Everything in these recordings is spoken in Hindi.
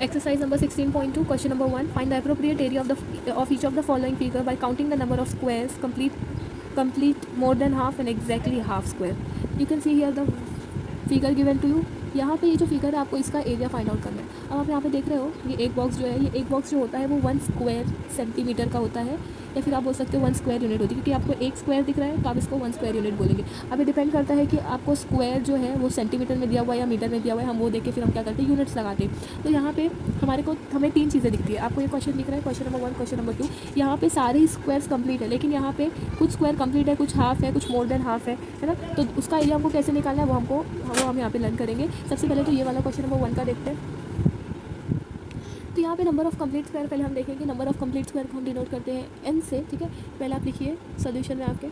Exercise number 16.2, question number 1. Find the appropriate area of each of the following figure by counting the number of squares, complete more than half and exactly half square. You can see here the figure given to you. यहाँ पे ये जो फिगर है आपको इसका एरिया फाइंड आउट करना है. अब आप यहाँ पे देख रहे हो ये एक बॉक्स जो है, ये एक बॉक्स जो होता है वो 1 स्क्वायर सेंटीमीटर का होता है, या फिर आप बोल सकते हो 1 स्क्वायर यूनिट होती है, क्योंकि आपको एक स्क्वायर दिख रहा है तो आप इसको 1 स्क्वायर यूनिट बोलेंगे. अब ये डिपेंड करता है कि आपको स्क्वायर जो है वो सेंटीमीटर में दिया हुआ है या मीटर में दिया हुआ है. हम वो देख के फिर हम क्या करते हैं, यूनिट्स लगाते हैं. तो यहाँ पे हमें 3 चीज़ें दिखती है. आपको ये क्वेश्चन दिख रहा है, क्वेश्चन नंबर 1, क्वेश्चन नंबर 2. यहाँ पे सारे स्क्वायर्स कंप्लीट है, लेकिन यहाँ पे कुछ स्क्वायर कंप्लीट है, कुछ हाफ है, कुछ मोर देन हाफ है ना. तो उसका एरिया हमको कैसे निकालना है वो हम यहाँ पे लर्न करेंगे. सबसे पहले तो ये वाला क्वेश्चन नंबर 1 का देखते हैं. तो यहाँ पे नंबर ऑफ कंप्लीट स्क्वायर पहले हम देखेंगे. नंबर ऑफ कंप्लीट स्क्वायर को हम डिनोट करते हैं n से. ठीक है, पहले आप लिखिए सोल्यूशन में आपके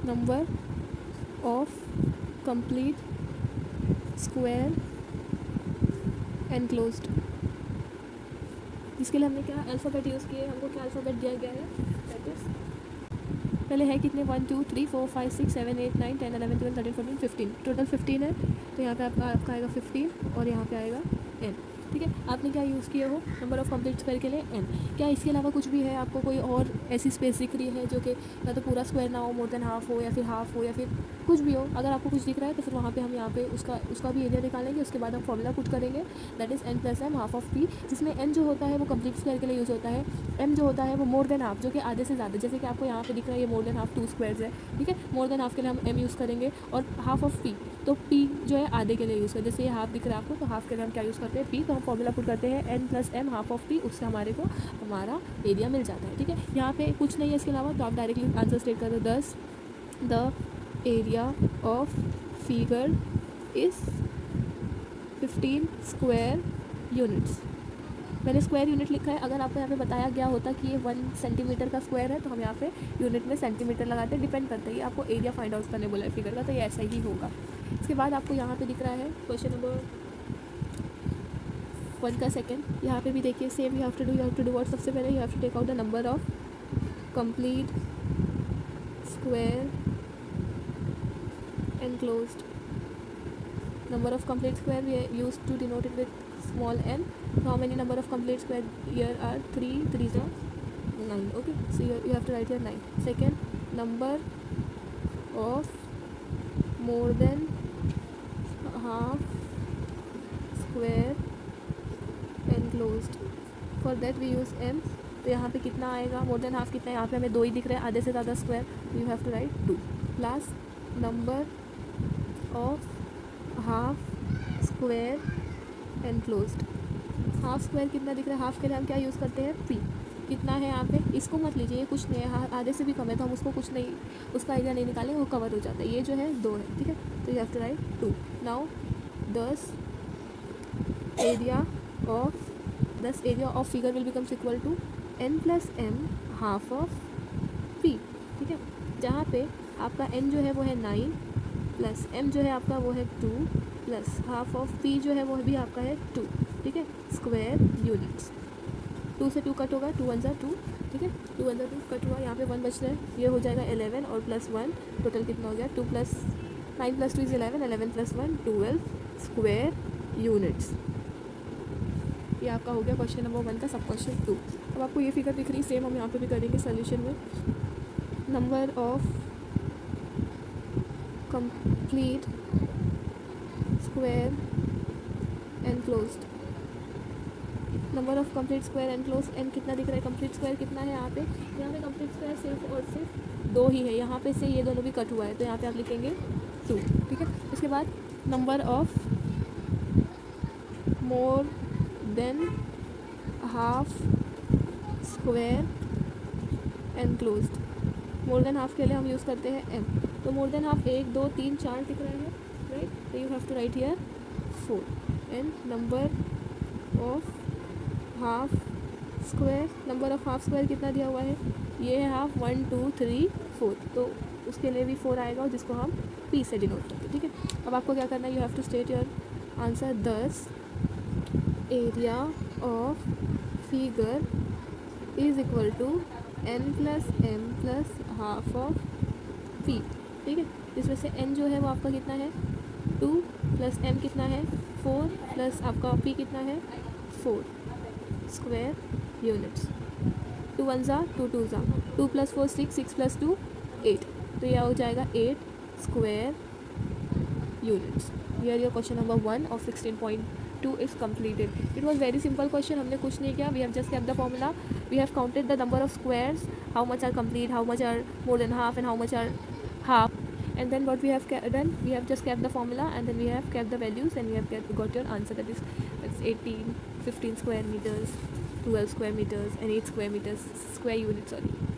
number of complete square enclosed. इसके लिए हमने क्या अल्फ़ाबेट यूज़ किए, हमको क्या अल्फ़ाबेट दिया गया है. दैट इज पहले है कितने 1 2 3 4 5 6 7 8 9 10 11 12 13 14 15, टोटल 15 है. तो यहाँ पे आपका आएगा 15 और यहाँ पे आएगा n. ठीक है, आपने क्या यूज़ किए हो नंबर ऑफ कंप्लीट स्क्वायर के लिए n. क्या इसके अलावा कुछ भी है, आपको कोई और ऐसी स्पेस दिख रही है जो कि या तो पूरा स्क्वायर ना हो, मोर देन हाफ हो, या फिर हाफ हो, या फिर कुछ भी हो. अगर आपको कुछ दिख रहा है तो फिर वहाँ पे हम यहाँ पे उसका भी एरिया निकालेंगे. उसके बाद हम फॉर्मूला पुट करेंगे, that is n + m half of p, जिसमें n जो होता है वो कंप्लीट स्क्वायर के लिए यूज़ होता है, m जो होता है वो मोर देन हाफ, जो कि आधे से ज़्यादा. जैसे कि आपको यहाँ पे दिख रहा है ये मोर देन हाफ 2 स्क्वायर्स है. ठीक है, मोर देन हाफ के लिए हम m यूज़ करेंगे, और हाफ ऑफ p, तो p जो है आधे के लिए यूज़ करें. जैसे ये हाफ दिख रहा है आपको, तो हाफ के लिए हम क्या यूज़ करते हैं p. तो हम फॉर्मूला पुट करते हैं n + m half of p, उससे हमारा एरिया मिल जाता है. ठीक है, यहाँ पे कुछ नहीं है इसके अलावा, तो आप डायरेक्टली आंसर स्टेट कर दो. दस the area of figure is 15 square units. मैंने स्क्वायर यूनिट लिखा है. अगर आपको यहाँ पे बताया गया होता कि ये 1 सेंटीमीटर का स्क्वायर है तो हम यहाँ पे यूनिट में सेंटीमीटर लगाते हैं. डिपेंड करता है, ये आपको एरिया फाइंड आउट करने बोला है फिगर का, तो ये ऐसा ही होगा. इसके बाद आपको यहाँ पे दिख रहा है क्वेश्चन नंबर 1 का सेकेंड. यहाँ पे भी देखिए same you have to do what. सबसे पहले you have to take out the number of complete square enclosed. Number of complete square we used to denote it with small n. So how many number of complete square here are 3 3s are 9. Okay, so you have to write here 9. Second, number of more than half square enclosed. For that we use m. तो यहाँ पे कितना आएगा, मोर देन हाफ कितना है, यहाँ पे हमें 2 ही दिख रहे हैं, आधे से ज़्यादा square, you have to write 2 plus number of half square enclosed. Half square कितना दिख रहा है, हाफ के लिए हम क्या यूज़ करते हैं p. कितना है यहाँ पे, इसको मत लीजिए, ये कुछ नहीं है, आधे से भी कम है, तो हम उसको कुछ नहीं, उसका एरिया नहीं निकालेंगे, वो कवर हो जाता है. ये जो है 2 है. ठीक है, तो you have to write 2. Now 10 area of figure will becomes equal to n + m half of p. ठीक है, जहाँ पे आपका n जो है वो है 9 प्लस m जो है आपका वो है 2 प्लस हाफ ऑफ p जो है वो भी आपका है 2. ठीक है, स्क्वायर यूनिट्स. 2 से 2 कट होगा, 2 1 2. ठीक है, 2 1 2 कट हुआ, यहाँ पे 1 बच रहा है, ये हो जाएगा 11 और प्लस 1, टोटल कितना हो गया 2 + 9 + 2 इज़ 11, 11 + 1 12 स्क्वायर यूनिट्स. ये आपका हो गया क्वेश्चन नंबर 1 का सब क्वेश्चन 2. अब आपको ये फिगर दिख रही, सेम हम यहाँ पे भी करेंगे सोल्यूशन में. Number of complete square enclosed. Number of complete square enclosed, n कितना दिख रहा है, कंप्लीट स्क्वायर कितना है यहाँ पे कंप्लीट स्क्वायर सिर्फ और सिर्फ 2 ही है. यहाँ पे से ये दोनों भी कट हुआ है, तो यहाँ पे आप लिखेंगे 2. ठीक है, उसके बाद number of more than half square enclosed. More than half के लिए हम यूज़ करते हैं m. तो मोर देन हाफ 1 2 3 4 दिख रहे हैं, राइट, तो you have to write here 4. And number of half square, number of half square कितना दिया हुआ है, ये है हाफ 1 2 3 4, तो उसके लिए भी 4 आएगा, और जिसको हम p से डिनोट करते हैं. ठीक है, अब आपको क्या करना है, you have to state your answer. 10 area of figure is equal to n + m + half of p. ठीक है, इसमें से n जो है वो आपका कितना है 2 + m कितना है 4 प्लस आपका p कितना है 4 स्क्वायर यूनिट्स. 2 1 ज़ा 2 2 ज़ा 2 + 4 6 6 + 2 8. तो यह हो जाएगा 8 square units. Here your question number 1 of 16.2 is completed. It was very simple question. हमने कुछ नहीं किया. We have just kept the formula. We have counted the number of squares, how much are complete, how much are more than half, and how much are half. And then what we have done, we have just kept the formula, and then we have kept the values, and we have got your answer, that is it's 18 15 square meters, 12 square meters, and 8 square meters, square units, sorry.